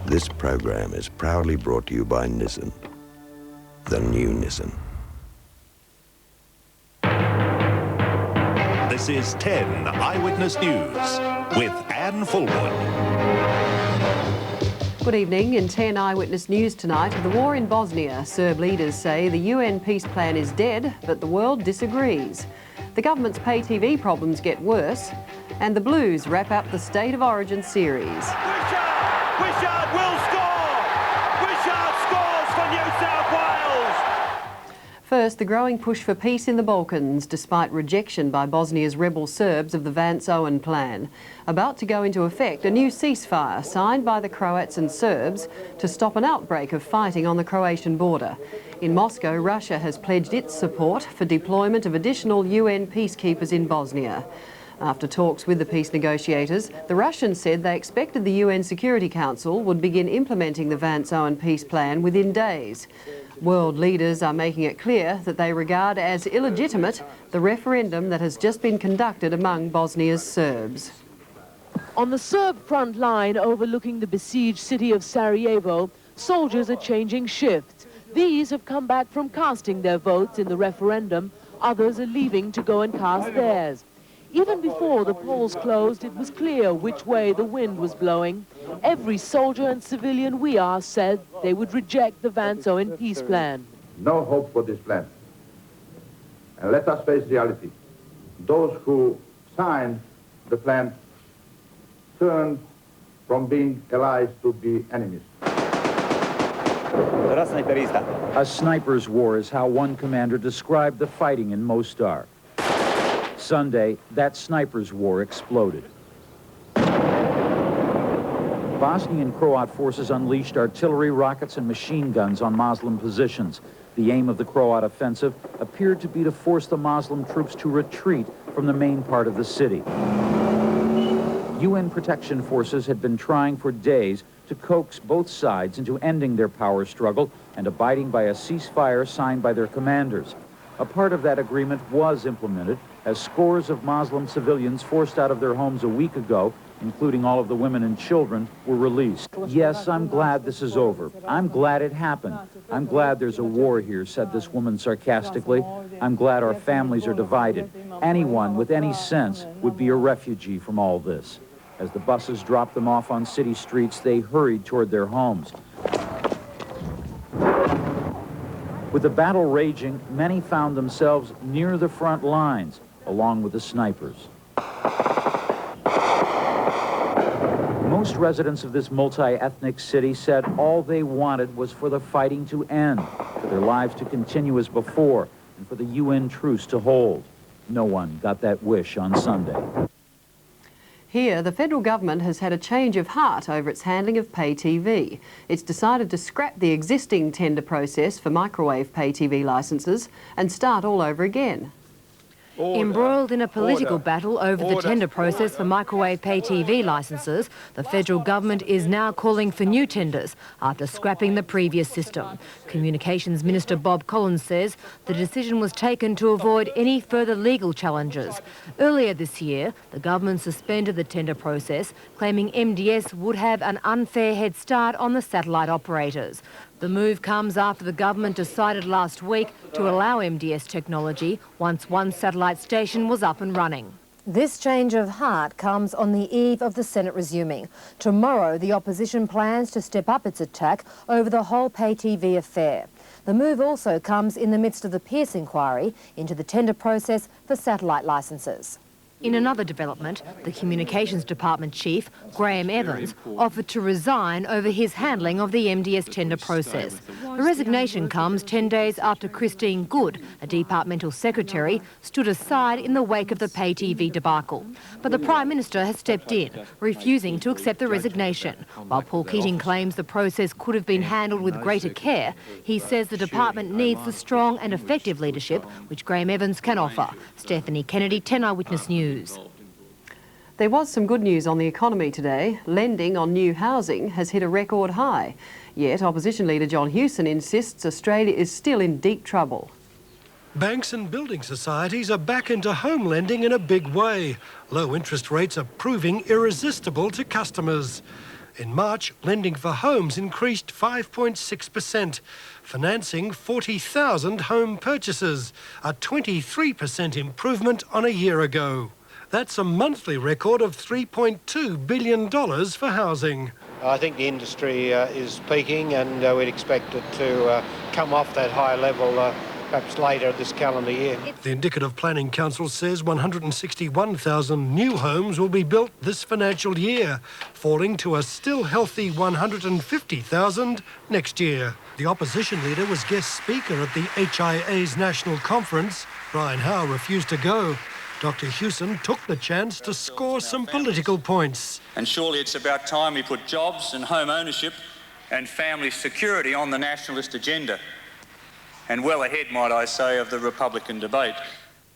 This program is proudly brought to you by Nissan, the new Nissan. This is 10 Eyewitness News with Anne Fulwood. Good evening. In 10 Eyewitness News tonight, the war in Bosnia. Serb leaders say the UN peace plan is dead, but the world disagrees. The government's pay TV problems get worse, and the Blues wrap up the State of Origin series. Wishart will score! Wishart scores for New South Wales! First, the growing push for peace in the Balkans, despite rejection by Bosnia's rebel Serbs of the Vance-Owen plan. About to go into effect, a new ceasefire signed by the Croats and Serbs to stop an outbreak of fighting on the Croatian border. In Moscow, Russia has pledged its support for deployment of additional UN peacekeepers in Bosnia. After talks with the peace negotiators, the Russians said they expected the UN Security Council would begin implementing the Vance-Owen peace plan within days. World leaders are making it clear that they regard as illegitimate the referendum that has just been conducted among Bosnia's Serbs. On the Serb front line overlooking the besieged city of Sarajevo, soldiers are changing shifts. These have come back from casting their votes in the referendum. Others are leaving to go and cast theirs. Even before the polls closed, it was clear which way the wind was blowing. Every soldier and civilian we asked said they would reject the Vance-Owen peace plan. No hope for this plan. And let us face reality. Those who signed the plan turned from being allies to be enemies. A sniper's war is how one commander described the fighting in Mostar. Sunday, that sniper's war exploded. Bosnian Croat forces unleashed artillery, rockets, and machine guns on Muslim positions. The aim of the Croat offensive appeared to be to force the Muslim troops to retreat from the main part of the city. UN protection forces had been trying for days to coax both sides into ending their power struggle and abiding by a ceasefire signed by their commanders. A part of that agreement was implemented as scores of Muslim civilians forced out of their homes a week ago, including all of the women and children, were released. Yes, I'm glad this is over. I'm glad it happened. I'm glad there's a war here, said this woman sarcastically. I'm glad our families are divided. Anyone with any sense would be a refugee from all this. As the buses dropped them off on city streets, they hurried toward their homes. With the battle raging, many found themselves near the front lines, along with the snipers. Most residents of this multi-ethnic city said all they wanted was for the fighting to end, for their lives to continue as before, and for the UN truce to hold. No one got that wish on Sunday. Here, the federal government has had a change of heart over its handling of pay TV. It's decided to scrap the existing tender process for microwave pay TV licences and start all over again. Embroiled in a political battle over the tender process for microwave pay TV licences, the federal government is now calling for new tenders after scrapping the previous system. Communications Minister Bob Collins says the decision was taken to avoid any further legal challenges. Earlier this year, the government suspended the tender process, claiming MDS would have an unfair head start on the satellite operators. The move comes after the government decided last week to allow MDS technology once one satellite station was up and running. This change of heart comes on the eve of the Senate resuming. Tomorrow, the opposition plans to step up its attack over the whole pay TV affair. The move also comes in the midst of the Pierce inquiry into the tender process for satellite licences. In another development, the Communications Department Chief, Graham Evans, offered to resign over his handling of the MDS tender process. The resignation comes 10 days after Christine Good, a departmental secretary, stood aside in the wake of the pay TV debacle. But the Prime Minister has stepped in, refusing to accept the resignation. While Paul Keating claims the process could have been handled with greater care, he says the department needs the strong and effective leadership which Graham Evans can offer. Stephanie Kennedy, 10 Eyewitness News. There was some good news on the economy today. Lending on new housing has hit a record high. Yet opposition leader John Hewson insists Australia is still in deep trouble. Banks and building societies are back into home lending in a big way. Low interest rates are proving irresistible to customers. In March, lending for homes increased 5.6%, financing 40,000 home purchases, a 23% improvement on a year ago. That's a monthly record of $3.2 billion for housing. I think the industry is peaking, and we'd expect it to come off that high level perhaps later this calendar year. The Indicative Planning Council says 161,000 new homes will be built this financial year, falling to a still healthy 150,000 next year. The opposition leader was guest speaker at the HIA's national conference. Brian Howe refused to go. Dr. Hewson took the chance to score some political points. And surely it's about time we put jobs and home ownership and family security on the nationalist agenda. And well ahead, might I say, of the Republican debate.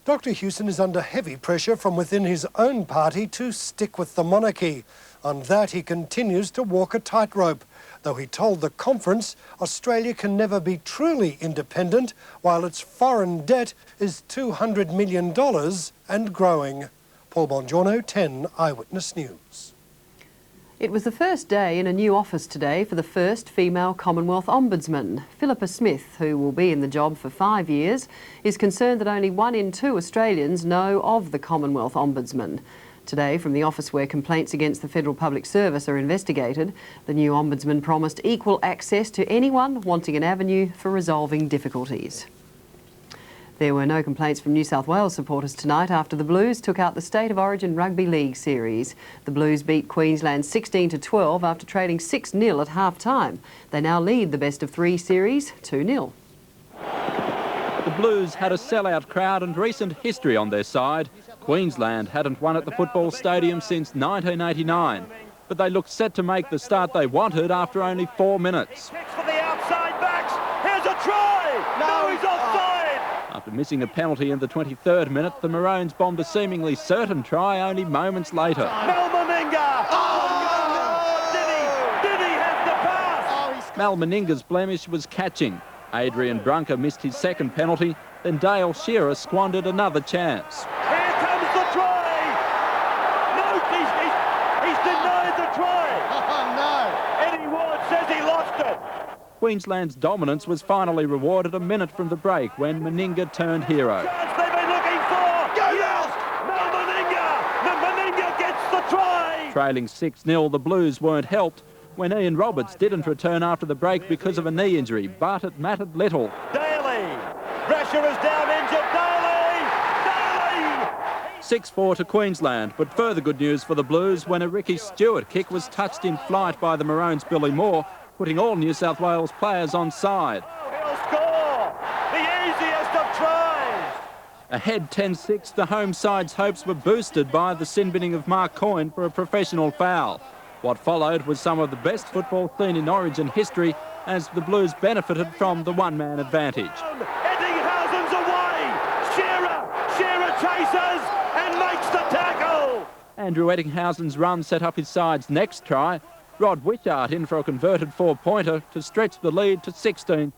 Dr. Hewson is under heavy pressure from within his own party to stick with the monarchy. On that, he continues to walk a tightrope, though he told the conference Australia can never be truly independent while its foreign debt is $200 million and growing. Paul Bongiorno, 10 Eyewitness News. It was the first day in a new office today for the first female Commonwealth Ombudsman. Philippa Smith, who will be in the job for 5 years, is concerned that only 1 in 2 Australians know of the Commonwealth Ombudsman. Today, from the office where complaints against the Federal Public Service are investigated, the new Ombudsman promised equal access to anyone wanting an avenue for resolving difficulties. There were no complaints from New South Wales supporters tonight after the Blues took out the State of Origin Rugby League series. The Blues beat Queensland 16-12 after trading 6-0 at half-time. They now lead the best-of-3 series 2-0. The Blues had a sellout crowd and recent history on their side. Queensland hadn't won at the football stadium since 1989, but they looked set to make the start they wanted after only 4 minutes. Kicks for the outside backs. Here's a try. No, he's offside. After missing a penalty in the 23rd minute, the Maroons bombed a seemingly certain try only moments later. Mal Meninga. Did he have the pass? Mal Meninga's blemish was catching. Adrian Brunker missed his second penalty, then Dale Shearer squandered another chance. Here comes the try. No, he's denied the try. Oh, no. Eddie Ward says he lost it. Queensland's dominance was finally rewarded a minute from the break when Meninga turned hero. Chance they've been looking for. Yes! Mal Meninga gets the try. Trailing 6-0, the Blues weren't helped when Ian Roberts didn't return after the break because of a knee injury, but it mattered little. Daly. Brasher is down injured. Daly. 6-4 to Queensland, but further good news for the Blues when a Ricky Stewart kick was touched in flight by the Maroons' Billy Moore, putting all New South Wales players on side. He'll score. The easiest of tries. Ahead 10-6, the home side's hopes were boosted by the sin-binning of Mark Coyne for a professional foul. What followed was some of the best football seen in Origin history as the Blues benefited from the one-man advantage. Eddinghausen's away. Shearer chases and makes the tackle. Andrew Eddinghausen's run set up his side's next try. Rod Wishart in for a converted 4-pointer to stretch the lead to 16-6.